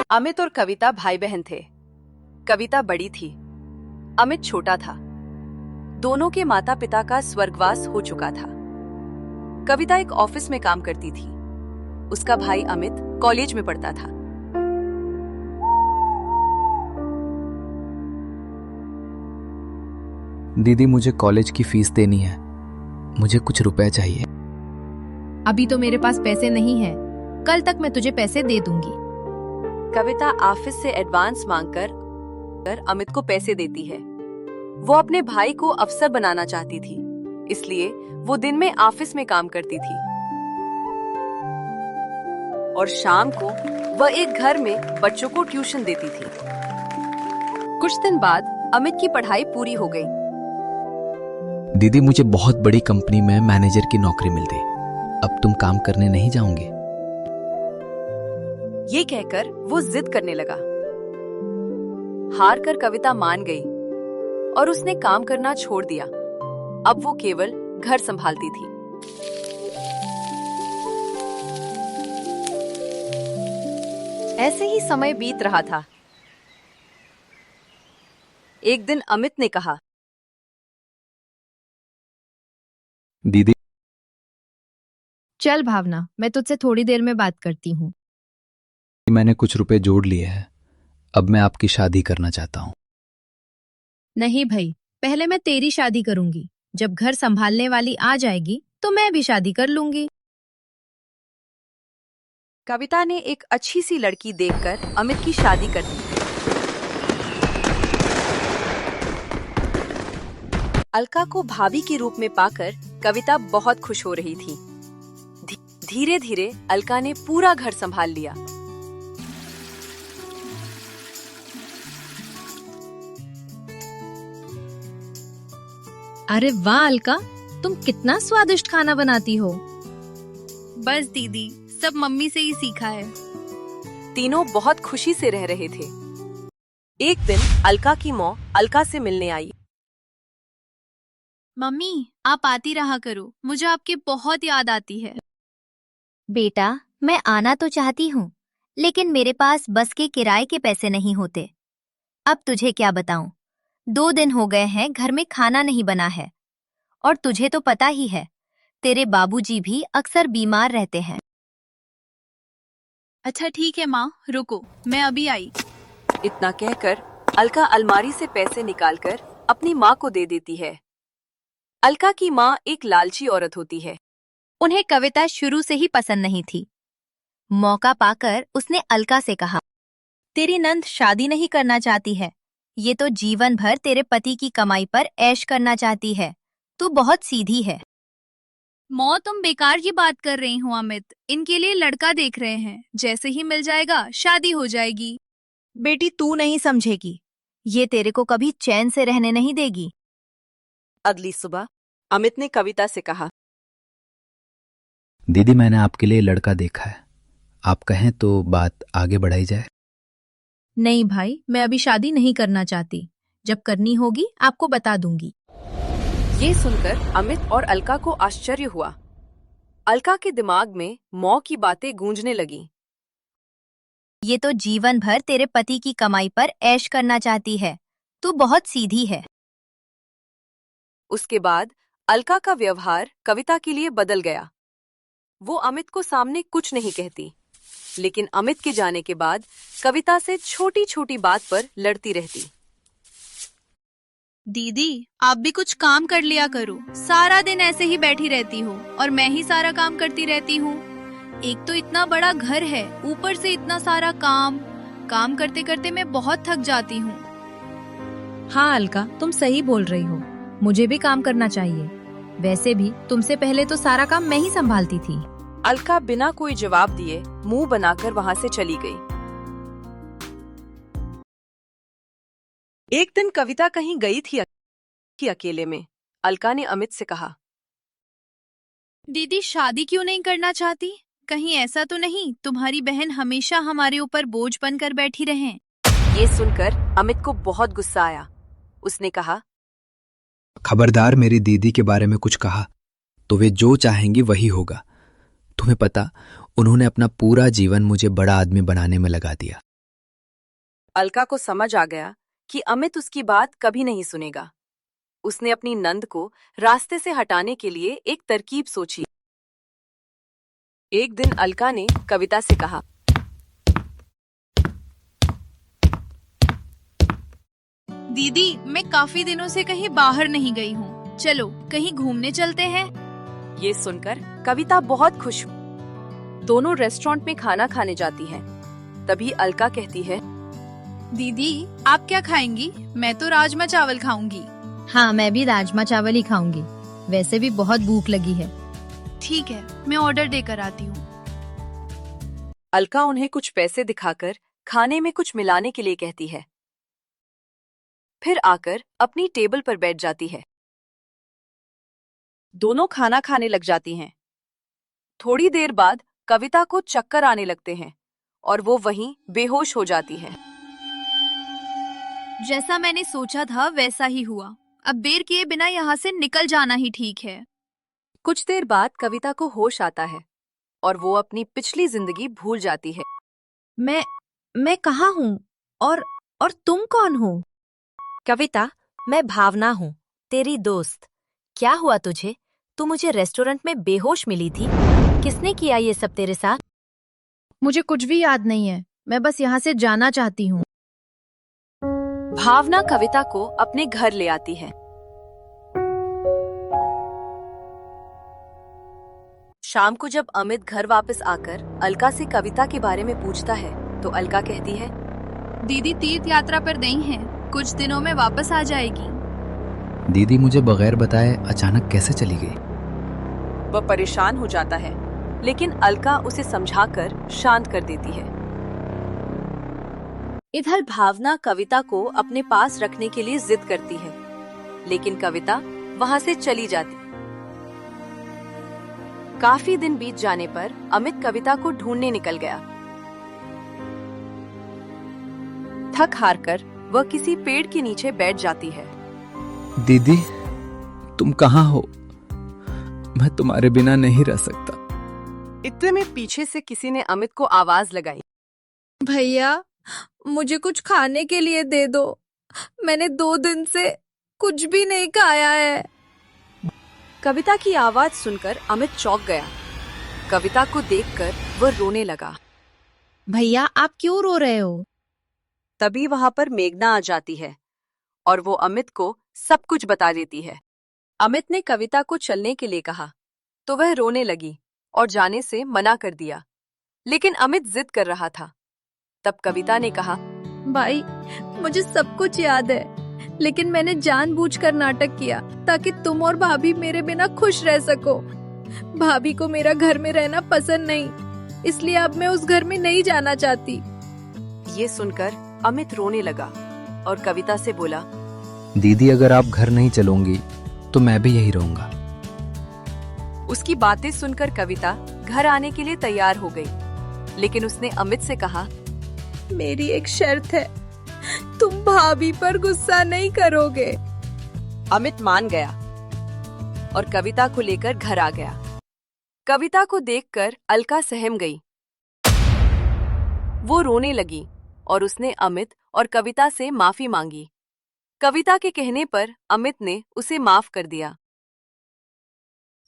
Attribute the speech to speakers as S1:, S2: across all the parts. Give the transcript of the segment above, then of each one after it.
S1: अमित और कविता भाई बहन थे। कविता बड़ी थी, अमित छोटा था। दोनों के माता पिता का स्वर्गवास हो चुका था। कविता एक ऑफिस में काम करती थी। उसका भाई अमित कॉलेज में पढ़ता था।
S2: दीदी, मुझे कॉलेज की फीस देनी है। मुझे कुछ रुपए चाहिए।
S3: अभी तो मेरे पास पैसे नहीं है, कल तक मैं तुझे पैसे दे दूंगी।
S1: कविता ऑफिस से एडवांस मांगकर अमित को पैसे देती है। वो अपने भाई को अफसर बनाना चाहती थी, इसलिए वो दिन में ऑफिस में काम करती थी और शाम को वह एक घर में बच्चों को ट्यूशन देती थी। कुछ दिन बाद अमित की पढ़ाई पूरी हो गई।
S2: दीदी, मुझे बहुत बड़ी कंपनी में मैनेजर की नौकरी मिल गई। अब तुम काम करने नहीं जाओगे?
S1: ये कहकर वो जिद करने लगा। हार कर कविता मान गई और उसने काम करना छोड़ दिया। अब वो केवल घर संभालती थी। ऐसे ही समय बीत रहा था। एक दिन अमित ने कहा,
S2: दीदी,
S3: चल भावना, मैं तुझसे थोड़ी देर में बात करती हूँ।
S2: मैंने कुछ रुपए जोड़ लिए हैं। अब मैं आपकी शादी करना चाहता हूँ।
S3: नहीं भाई, पहले मैं तेरी शादी करूंगी। जब घर संभालने वाली आ जाएगी तो मैं भी शादी कर लूंगी।
S1: कविता ने एक अच्छी सी लड़की देखकर अमित की शादी कर दी। अलका को भाभी के रूप में पाकर कविता बहुत खुश हो रही थी। धीरे धीरे अलका ने पूरा घर संभाल लिया।
S3: अरे वाह अलका, तुम कितना स्वादिष्ट खाना बनाती हो।
S4: बस दीदी, सब मम्मी से ही सीखा है।
S1: तीनों बहुत खुशी से रह रहे थे। एक दिन अलका की माँ अलका से मिलने आई।
S4: मम्मी, आप आती रहा करो, मुझे आपकी बहुत याद आती है।
S5: बेटा, मैं आना तो चाहती हूँ, लेकिन मेरे पास बस के किराए के पैसे नहीं होते। अब तुझे क्या बताऊं, 2 दिन हो गए हैं घर में खाना नहीं बना है। और तुझे तो पता ही है, तेरे बाबूजी भी अक्सर बीमार रहते हैं।
S4: अच्छा ठीक है माँ, रुको, मैं अभी आई।
S1: इतना कहकर अलका अलमारी से पैसे निकालकर अपनी माँ को दे देती है। अलका की माँ एक लालची औरत होती है।
S5: उन्हें कविता शुरू से ही पसंद नहीं थी। मौका पाकर उसने अलका से कहा, तेरी नंद शादी नहीं करना चाहती है। ये तो जीवन भर तेरे पति की कमाई पर ऐश करना चाहती है। तू बहुत सीधी है।
S4: मौ, तुम बेकार की बात कर रही हो। अमित इनके लिए लड़का देख रहे हैं, जैसे ही मिल जाएगा शादी हो जाएगी।
S5: बेटी, तू नहीं समझेगी, ये तेरे को कभी चैन से रहने नहीं देगी।
S1: अगली सुबह अमित ने कविता से कहा,
S2: दीदी, मैंने आपके लिए लड़का देखा है। आप कहें तो बात आगे बढ़ाई जाए।
S3: नहीं भाई, मैं अभी शादी नहीं करना चाहती। जब करनी होगी आपको बता दूंगी।
S1: ये सुनकर अमित और अलका को आश्चर्य हुआ। अलका के दिमाग में मौ की बातें गूंजने लगी।
S5: ये तो जीवन भर तेरे पति की कमाई पर ऐश करना चाहती है। तू बहुत सीधी है।
S1: उसके बाद अलका का व्यवहार कविता के लिए बदल गया। वो अमित को सामने कुछ नहीं कहती, लेकिन अमित के जाने के बाद कविता से छोटी छोटी बात पर लड़ती रहती।
S4: दीदी, आप भी कुछ काम कर लिया करो। सारा दिन ऐसे ही बैठी रहती हो और मैं ही सारा काम करती रहती हूँ। एक तो इतना बड़ा घर है, ऊपर से इतना सारा काम करते करते मैं बहुत थक जाती हूँ।
S3: हाँ अलका, तुम सही बोल रही हो। मुझे भी काम करना चाहिए। वैसे भी तुमसे पहले तो सारा काम मैं ही संभालती थी।
S1: अलका बिना कोई जवाब दिए मुंह बनाकर वहां से चली गई। एक दिन कविता कहीं गई थी कि अकेले में। अलका ने अमित से कहा,
S4: दीदी, शादी क्यों नहीं करना चाहती? कहीं ऐसा तो नहीं तुम्हारी बहन हमेशा हमारे ऊपर बोझ बनकर बैठी रहे?
S1: ये सुनकर अमित को बहुत गुस्सा आया। उसने कहा,
S2: खबरदार, मेरी दीदी के बारे में कुछ कहा तो वे जो चाहेंगी वही होगा। तुम्हें पता, उन्होंने अपना पूरा जीवन मुझे बड़ा आदमी बनाने में लगा दिया।
S1: अलका को समझ आ गया कि अमित उसकी बात कभी नहीं सुनेगा। उसने अपनी नंद को रास्ते से हटाने के लिए एक तरकीब सोची। एक दिन अलका ने कविता से कहा,
S4: दीदी, मैं काफी दिनों से कहीं बाहर नहीं गई हूँ, चलो कहीं घूमने चलते हैं।
S1: ये सुनकर कविता बहुत खुश हुई। दोनों रेस्टोरेंट में खाना खाने जाती हैं। तभी अलका कहती है,
S4: दीदी आप क्या खाएंगी? मैं तो राजमा चावल खाऊंगी।
S3: हाँ, मैं भी राजमा चावल ही खाऊंगी। वैसे भी बहुत भूख लगी है।
S4: ठीक है, मैं ऑर्डर देकर आती हूँ।
S1: अलका उन्हें कुछ पैसे दिखाकर खाने में कुछ मिलाने के लिए कहती है। फिर आकर अपनी टेबल पर बैठ जाती है। दोनों खाना खाने लग जाती हैं। थोड़ी देर बाद कविता को चक्कर आने लगते हैं और वो वहीं बेहोश हो जाती है।
S4: जैसा मैंने सोचा था वैसा ही हुआ। अब देर किए बिना यहाँ से निकल जाना ही ठीक है।
S1: कुछ देर बाद कविता को होश आता है और वो अपनी पिछली जिंदगी भूल जाती है।
S3: मैं कहाँ हूँ और तुम कौन हो?
S5: कविता, मैं भावना हूँ, तेरी दोस्त। क्या हुआ तुझे? तू मुझे रेस्टोरेंट में बेहोश मिली थी। किसने किया ये सब तेरे साथ?
S3: मुझे कुछ भी याद नहीं है। मैं बस यहाँ से जाना चाहती हूँ।
S1: भावना कविता को अपने घर ले आती है। शाम को जब अमित घर वापस आकर अलका से कविता के बारे में पूछता है तो अलका कहती है,
S4: दीदी तीर्थ यात्रा पर गई हैं, कुछ दिनों में वापस आ जाएगी।
S2: दीदी मुझे बगैर बताए अचानक कैसे चली गई?
S1: वह परेशान हो जाता है, लेकिन अलका उसे समझाकर शांत कर देती है। इधर भावना कविता को अपने पास रखने के लिए जिद करती है, लेकिन कविता वहां से चली जाती। काफी दिन बीत जाने पर अमित कविता को ढूंढने निकल गया। थक हार कर वह किसी पेड़ के नीचे बैठ जाती है।
S2: दीदी, तुम कहाँ हो? मैं तुम्हारे बिना नहीं रह सकता।
S1: इतने में पीछे से किसी ने अमित को आवाज लगाई,
S3: भैया, मुझे कुछ खाने के लिए दे दो। मैंने 2 दिन से कुछ भी नहीं खाया है।
S1: कविता की आवाज सुनकर अमित चौंक गया। कविता को देखकर वह रोने लगा।
S3: भैया, आप क्यों रो रहे हो?
S1: तभी वहां पर मेघना आ जाती है और वो अमित को सब कुछ बता देती है। अमित ने कविता को चलने के लिए कहा तो वह रोने लगी और जाने से मना कर दिया, लेकिन अमित जिद कर रहा था। तब कविता ने कहा,
S3: भाई, मुझे सब कुछ याद है, लेकिन मैंने जानबूझकर नाटक किया ताकि तुम और भाभी मेरे बिना खुश रह सको। भाभी को मेरा घर में रहना पसंद नहीं, इसलिए अब मैं उस घर में नहीं जाना चाहती।
S1: ये सुनकर अमित रोने लगा और कविता से बोला,
S2: दीदी, अगर आप घर नहीं चलोगी तो मैं भी यही रहूंगा।
S1: उसकी बातें सुनकर कविता घर आने के लिए तैयार हो गई, लेकिन उसने अमित से कहा,
S3: मेरी एक शर्त है, तुम भाभी पर गुस्सा नहीं करोगे।
S1: अमित मान गया और कविता को लेकर घर आ गया। कविता को देखकर अलका सहम गई। वो रोने लगी और उसने अमित और कविता से माफी मांगी। कविता के कहने पर अमित ने उसे माफ कर दिया।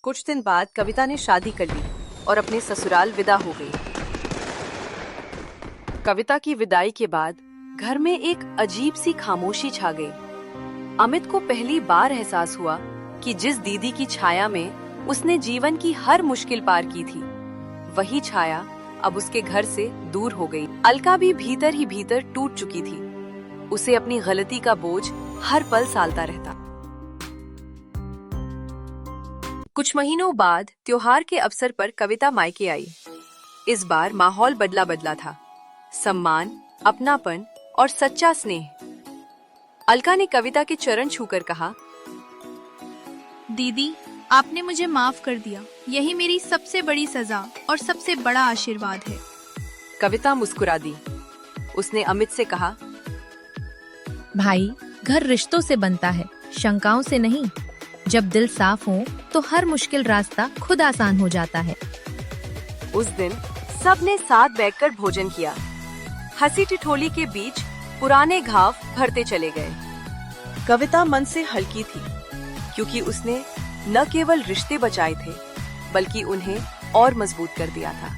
S1: कुछ दिन बाद कविता ने शादी कर ली और अपने ससुराल विदा हो गई। कविता की विदाई के बाद घर में एक अजीब सी खामोशी छा गई। अमित को पहली बार एहसास हुआ कि जिस दीदी की छाया में उसने जीवन की हर मुश्किल पार की थी, वही छाया अब उसके घर से दूर हो गई। अलका भी भीतर ही भीतर टूट चुकी थी। उसे अपनी गलती का बोझ हर पल सालता रहता। कुछ महीनों बाद त्योहार के अवसर पर कविता मायके आई। इस बार माहौल बदला बदला था। सम्मान, अपनापन और सच्चा स्नेह। अलका ने कविता के चरण छूकर कहा,
S4: दीदी, आपने मुझे माफ कर दिया। यही मेरी सबसे बड़ी सजा और सबसे बड़ा आशीर्वाद है।
S1: कविता मुस्कुरा दी। उसने अमित से कहा,
S3: भाई, घर रिश्तों से बनता है, शंकाओं से नहीं। जब दिल साफ हो तो हर मुश्किल रास्ता खुद आसान हो जाता है।
S1: उस दिन सबने साथ बैठकर भोजन किया। हंसी ठिठोली के बीच पुराने घाव भरते चले गए। कविता मन से हल्की थी, क्योंकि उसने न केवल रिश्ते बचाए थे, बल्कि उन्हें और मजबूत कर दिया था।